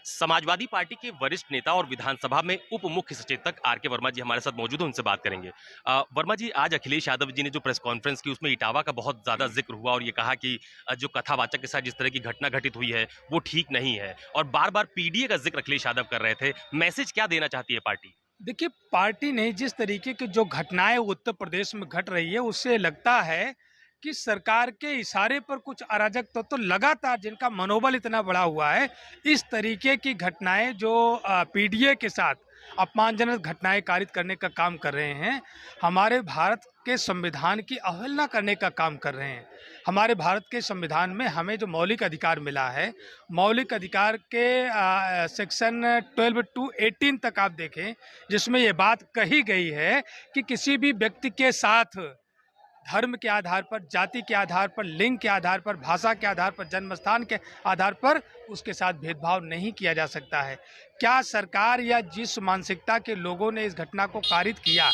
Samajwadi party के वरिष्ठ नेता और विधानसभा में उप मुख्य सचेतक आर.के. वर्मा जी हमारे साथ मौजूद हैं, उनसे बात करेंगे। वर्मा जी, आज अखिलेश यादव जी ने जो प्रेस कॉन्फ्रेंस की उसमें इटावा का बहुत ज्यादा जिक्र हुआ और ये कहा कि जो कथावाचक के साथ जिस तरह की घटना घटित हुई है वो ठीक नहीं है, और बार बार पीडीए का जिक्र अखिलेश यादव कर रहे थे। मैसेज क्या देना चाहती है पार्टी? देखिए, पार्टी नहीं, जिस तरीके की जो घटनाएं उत्तर प्रदेश में घट रही है उससे लगता है कि सरकार के इशारे पर कुछ अराजक तत्व तो लगातार, जिनका मनोबल इतना बड़ा हुआ है, इस तरीके की घटनाएं जो पीडीए के साथ अपमानजनक घटनाएं कारित करने का काम कर रहे हैं, हमारे भारत के संविधान की अवहेलना करने का काम कर रहे हैं। हमारे भारत के संविधान में हमें जो मौलिक अधिकार मिला है, मौलिक अधिकार के सेक्शन 12 टू 18 तक आप देखें, जिसमें ये बात कही गई है कि किसी भी व्यक्ति के साथ धर्म के आधार पर, जाति के आधार पर, लिंग के आधार पर, भाषा के आधार पर, जन्मस्थान के आधार पर उसके साथ भेदभाव नहीं किया जा सकता है। क्या सरकार या जिस मानसिकता के लोगों ने इस घटना को कारित किया,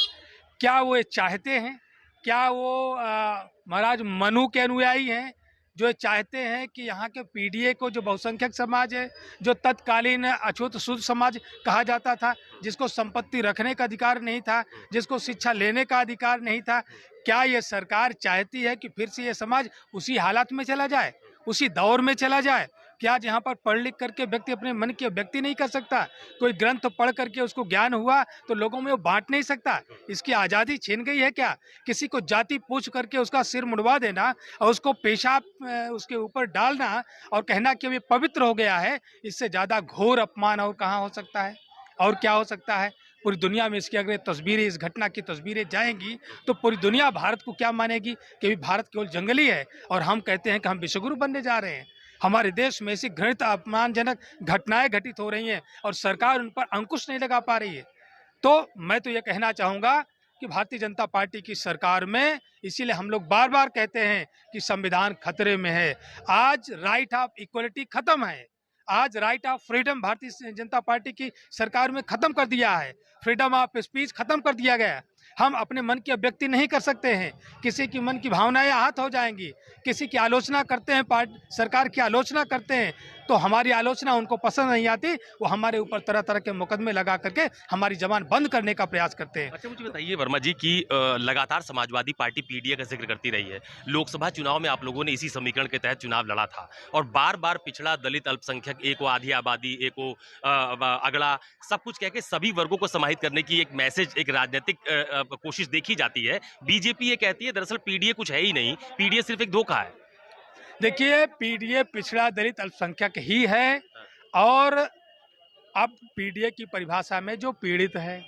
क्या वो ये चाहते हैं? क्या वो महाराज मनु के अनुयायी हैं जो ये चाहते हैं कि यहाँ के पीडीए को, जो बहुसंख्यक समाज है, जो तत्कालीन अछूत शुद्ध समाज कहा जाता था, जिसको संपत्ति रखने का अधिकार नहीं था, जिसको शिक्षा लेने का अधिकार नहीं था, क्या ये सरकार चाहती है कि फिर से ये समाज उसी हालात में चला जाए, उसी दौर में चला जाए? क्या जहाँ पर पढ़ लिख करके व्यक्ति अपने मन की व्यक्ति नहीं कर सकता? कोई ग्रंथ पढ़ करके उसको ज्ञान हुआ तो लोगों में वो बांट नहीं सकता? इसकी आज़ादी छीन गई है क्या? किसी को जाति पूछ करके उसका सिर मुड़वा देना और उसको पेशाब उसके ऊपर डालना और कहना कि ये पवित्र हो गया है, इससे ज़्यादा घोर अपमान और कहाँ हो सकता है? और क्या हो सकता है? पूरी दुनिया में इसकी अगर तस्वीरें, इस घटना की तस्वीरें जाएंगी तो पूरी दुनिया भारत को क्या मानेगी कि भारत केवल जंगली है और हम कहते हैं कि हम विश्वगुरु बनने जा रहे हैं। हमारे देश में ऐसी घृणित अपमानजनक घटनाएं घटित हो रही हैं और सरकार उन पर अंकुश नहीं लगा पा रही है। तो मैं तो ये कहना चाहूँगा कि भारतीय जनता पार्टी की सरकार में, इसीलिए हम लोग बार बार कहते हैं कि संविधान खतरे में है। आज राइट ऑफ इक्वलिटी खत्म है, आज right of freedom Bharatiya Janata party की सरकार में खत्म कर दिया है, फ्रीडम ऑफ स्पीच खत्म कर दिया गया है। हम अपने मन की अभिव्यक्ति नहीं कर सकते हैं, किसी की मन की भावनाएं आहत हो जाएंगी। किसी की आलोचना करते हैं, सरकार की आलोचना करते हैं तो हमारी आलोचना उनको पसंद नहीं आती, वो हमारे ऊपर तरह तरह के मुकदमे लगा करके हमारी जबान बंद करने का प्रयास करते हैं। अच्छा, मुझे बताइए वर्मा जी कि लगातार समाजवादी पार्टी पीडीए का जिक्र करती रही है। लोकसभा चुनाव में आप लोगों ने इसी समीकरण के तहत चुनाव लड़ा था और बार बार पिछड़ा, दलित, अल्पसंख्यक, एक वो आधी आबादी, एक वो अगड़ा, सब कुछ कह के सभी वर्गों को समाहित करने की एक मैसेज, एक राजनीतिक कोशिश देखी जाती है। बीजेपी ये कहती है दरअसल पीडीए कुछ है ही नहीं, पीडीए सिर्फ एक धोखा है। देखिए, पीडीए पिछड़ा, दलित, अल्पसंख्यक ही है और अब पीडीए की परिभाषा में जो पीड़ित है,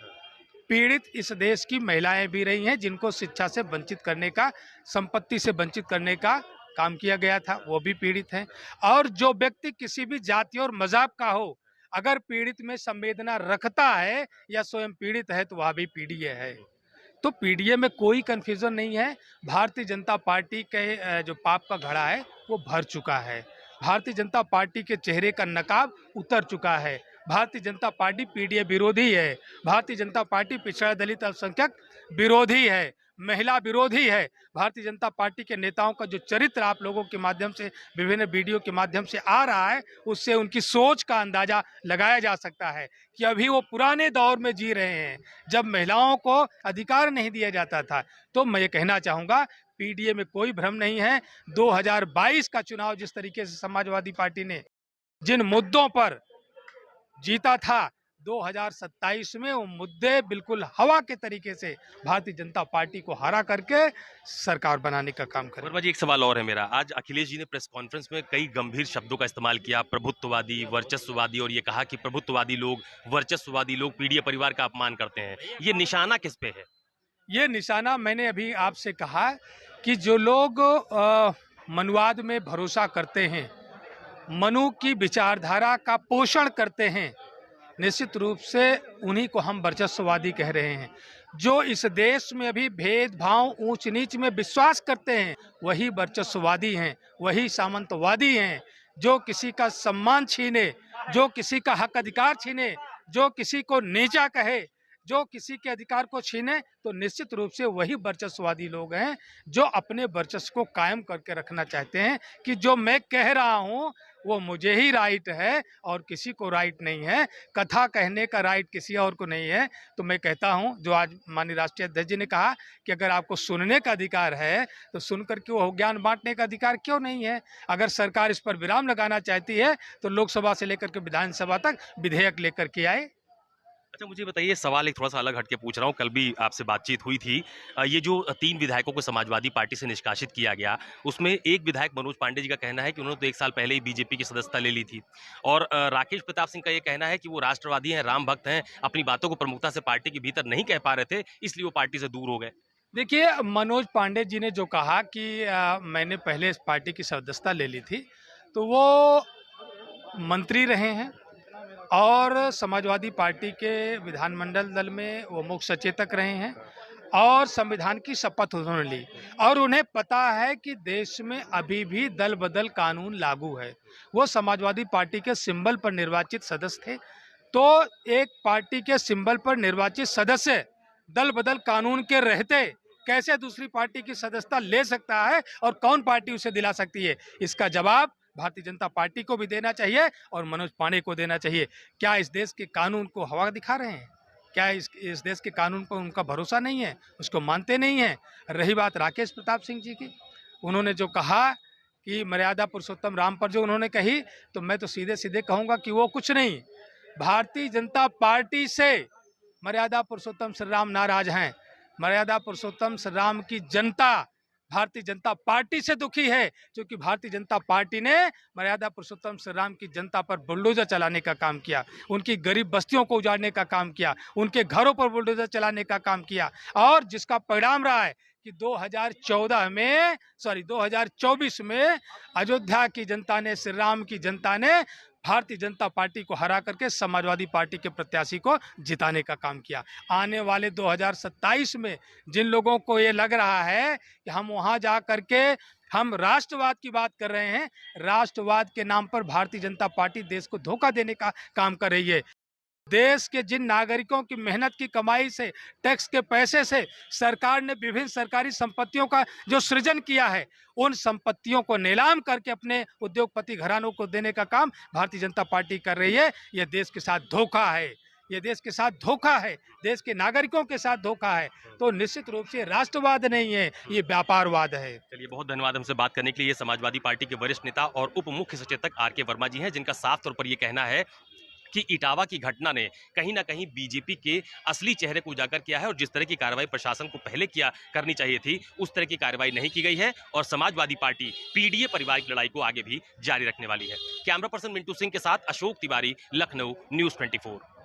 पीड़ित इस देश की महिलाएं भी रही हैं जिनको शिक्षा से वंचित करने का, संपत्ति से वंचित करने का काम किया गया था, वो भी पीड़ित हैं। और जो व्यक्ति किसी भी जाति और मज़हब का हो, अगर पीड़ित में संवेदना रखता है या स्वयं पीड़ित है तो वह भी पीडीए है। तो पीडीए में कोई कन्फ्यूजन नहीं है। भारतीय जनता पार्टी के जो पाप का घड़ा है वो भर चुका है। भारतीय जनता पार्टी के चेहरे का नकाब उतर चुका है। भारतीय जनता पार्टी पीडीए विरोधी है। भारतीय जनता पार्टी पिछड़ा, दलित, अल्पसंख्यक विरोधी है, महिला विरोधी है। भारतीय जनता पार्टी के नेताओं का जो चरित्र आप लोगों के माध्यम से, विभिन्न वीडियो के माध्यम से आ रहा है, उससे उनकी सोच का अंदाजा लगाया जा सकता है कि अभी वो पुराने दौर में जी रहे हैं जब महिलाओं को अधिकार नहीं दिया जाता था। तो मैं ये कहना चाहूँगा, पीडीए में कोई भ्रम नहीं है। 2022 का चुनाव जिस तरीके से समाजवादी पार्टी ने जिन मुद्दों पर जीता था, 2027 में वो मुद्दे बिल्कुल हवा के तरीके से भारतीय जनता पार्टी को हरा करके सरकार बनाने का काम करें। वर्मा जी, एक सवाल और है मेरा। आज अखिलेश जी ने प्रेस कॉन्फ्रेंस में कई गंभीर शब्दों का इस्तेमाल किया, प्रभुत्ववादी, वर्चस्ववादी, और ये कहा कि प्रभुत्ववादी लोग, वर्चस्ववादी लोग पीडीए परिवार का अपमान करते हैं। ये निशाना किस पे है? ये निशाना, मैंने अभी आपसे कहा कि जो लोग मनुवाद में भरोसा करते हैं, मनु की विचारधारा का पोषण करते हैं, निश्चित रूप से उन्हीं को हम वर्चस्ववादी कह रहे हैं। जो इस देश में अभी भेदभाव, ऊंच नीच में विश्वास करते हैं, वही वर्चस्ववादी हैं, वही सामंतवादी हैं। जो किसी का सम्मान छीने, जो किसी का हक अधिकार छीने, जो किसी को नीचा कहे, जो किसी के अधिकार को छीने, तो निश्चित रूप से वही वर्चस्ववादी लोग हैं जो अपने वर्चस्व को कायम करके रखना चाहते हैं कि जो मैं कह रहा हूँ वो मुझे ही राइट है और किसी को राइट नहीं है। कथा कहने का राइट किसी और को नहीं है। तो मैं कहता हूं, जो आज माननीय राष्ट्रीय अध्यक्ष जी ने कहा कि अगर आपको सुनने का अधिकार है तो सुनकर के वो ज्ञान बांटने का अधिकार क्यों नहीं है। अगर सरकार इस पर विराम लगाना चाहती है तो लोकसभा से लेकर के विधानसभा तक विधेयक लेकर के आए। अच्छा, मुझे बताइए, सवाल एक थोड़ा-सा अलग हट के पूछ रहा हूँ, कल भी आपसे बातचीत हुई थी। ये जो 3 विधायकों को समाजवादी पार्टी से निष्कासित किया गया, उसमें एक विधायक मनोज पांडे जी का कहना है कि उन्होंने तो 1 साल पहले ही बीजेपी की सदस्यता ले ली थी। और राकेश प्रताप सिंह का ये कहना है कि वो राष्ट्रवादी हैं, राम भक्त हैं, अपनी बातों को प्रमुखता से पार्टी के भीतर नहीं कह पा रहे थे, इसलिए वो पार्टी से दूर हो गए। देखिए, मनोज पांडे जी ने जो कहा कि मैंने पहले इस पार्टी की सदस्यता ले ली थी, तो वो मंत्री रहे हैं और समाजवादी पार्टी के विधानमंडल दल में वो मुख्य सचेतक रहे हैं और संविधान की शपथ उन्होंने ली और उन्हें पता है कि देश में अभी भी दल बदल कानून लागू है। वो समाजवादी पार्टी के सिंबल पर निर्वाचित सदस्य थे। तो एक पार्टी के सिंबल पर निर्वाचित सदस्य दल बदल कानून के रहते कैसे दूसरी पार्टी की सदस्यता ले सकता है और कौन पार्टी उसे दिला सकती है, इसका जवाब भारतीय जनता पार्टी को भी देना चाहिए और मनोज पांडे को देना चाहिए। क्या इस देश के कानून को हवा दिखा रहे हैं? क्या इस देश के कानून पर उनका भरोसा नहीं है, उसको मानते नहीं है? रही बात राकेश प्रताप सिंह जी की, उन्होंने जो कहा कि मर्यादा पुरुषोत्तम राम पर जो उन्होंने कही, तो मैं तो सीधे सीधे कहूँगा कि वो कुछ नहीं, भारतीय जनता पार्टी से मर्यादा पुरुषोत्तम श्री राम नाराज हैं। मर्यादा पुरुषोत्तम श्री राम की जनता भारतीय जनता पार्टी से दुखी है, क्योंकि भारतीय जनता पार्टी ने मर्यादा पुरुषोत्तम श्री राम की जनता पर बुलडोजर चलाने का काम किया, उनकी गरीब बस्तियों को उजाड़ने का काम किया, उनके घरों पर बुलडोजर चलाने का काम किया और जिसका परिणाम रहा है कि 2024 में अयोध्या की जनता ने, श्री राम की जनता ने भारतीय जनता पार्टी को हरा करके समाजवादी पार्टी के प्रत्याशी को जिताने का काम किया। आने वाले 2027 में जिन लोगों को ये लग रहा है कि हम वहां जा करके हम राष्ट्रवाद की बात कर रहे हैं, राष्ट्रवाद के नाम पर भारतीय जनता पार्टी देश को धोखा देने का काम कर रही है। देश के जिन नागरिकों की मेहनत की कमाई से, टैक्स के पैसे से सरकार ने विभिन्न सरकारी संपत्तियों का जो सृजन किया है, उन संपत्तियों को नीलाम करके अपने उद्योगपति घरानों को देने का काम भारतीय जनता पार्टी कर रही है। यह देश के साथ धोखा है, ये देश के साथ धोखा है, देश के नागरिकों के साथ धोखा है। तो निश्चित रूप से राष्ट्रवाद नहीं है, ये व्यापारवाद है। चलिए, बहुत धन्यवाद हमसे बात करने के लिए। समाजवादी पार्टी के वरिष्ठ नेता और उप मुख्य सचेतक आर के वर्मा जी हैं, जिनका साफ तौर पर यह कहना है कि इटावा की घटना ने कहीं ना कहीं बीजेपी के असली चेहरे को उजागर किया है और जिस तरह की कार्रवाई प्रशासन को पहले करनी चाहिए थी, उस तरह की कार्रवाई नहीं की गई है और समाजवादी पार्टी पीडीए पारिवारिक लड़ाई को आगे भी जारी रखने वाली है। कैमरा पर्सन मिंटू सिंह के साथ अशोक तिवारी, लखनऊ, न्यूज़ 24।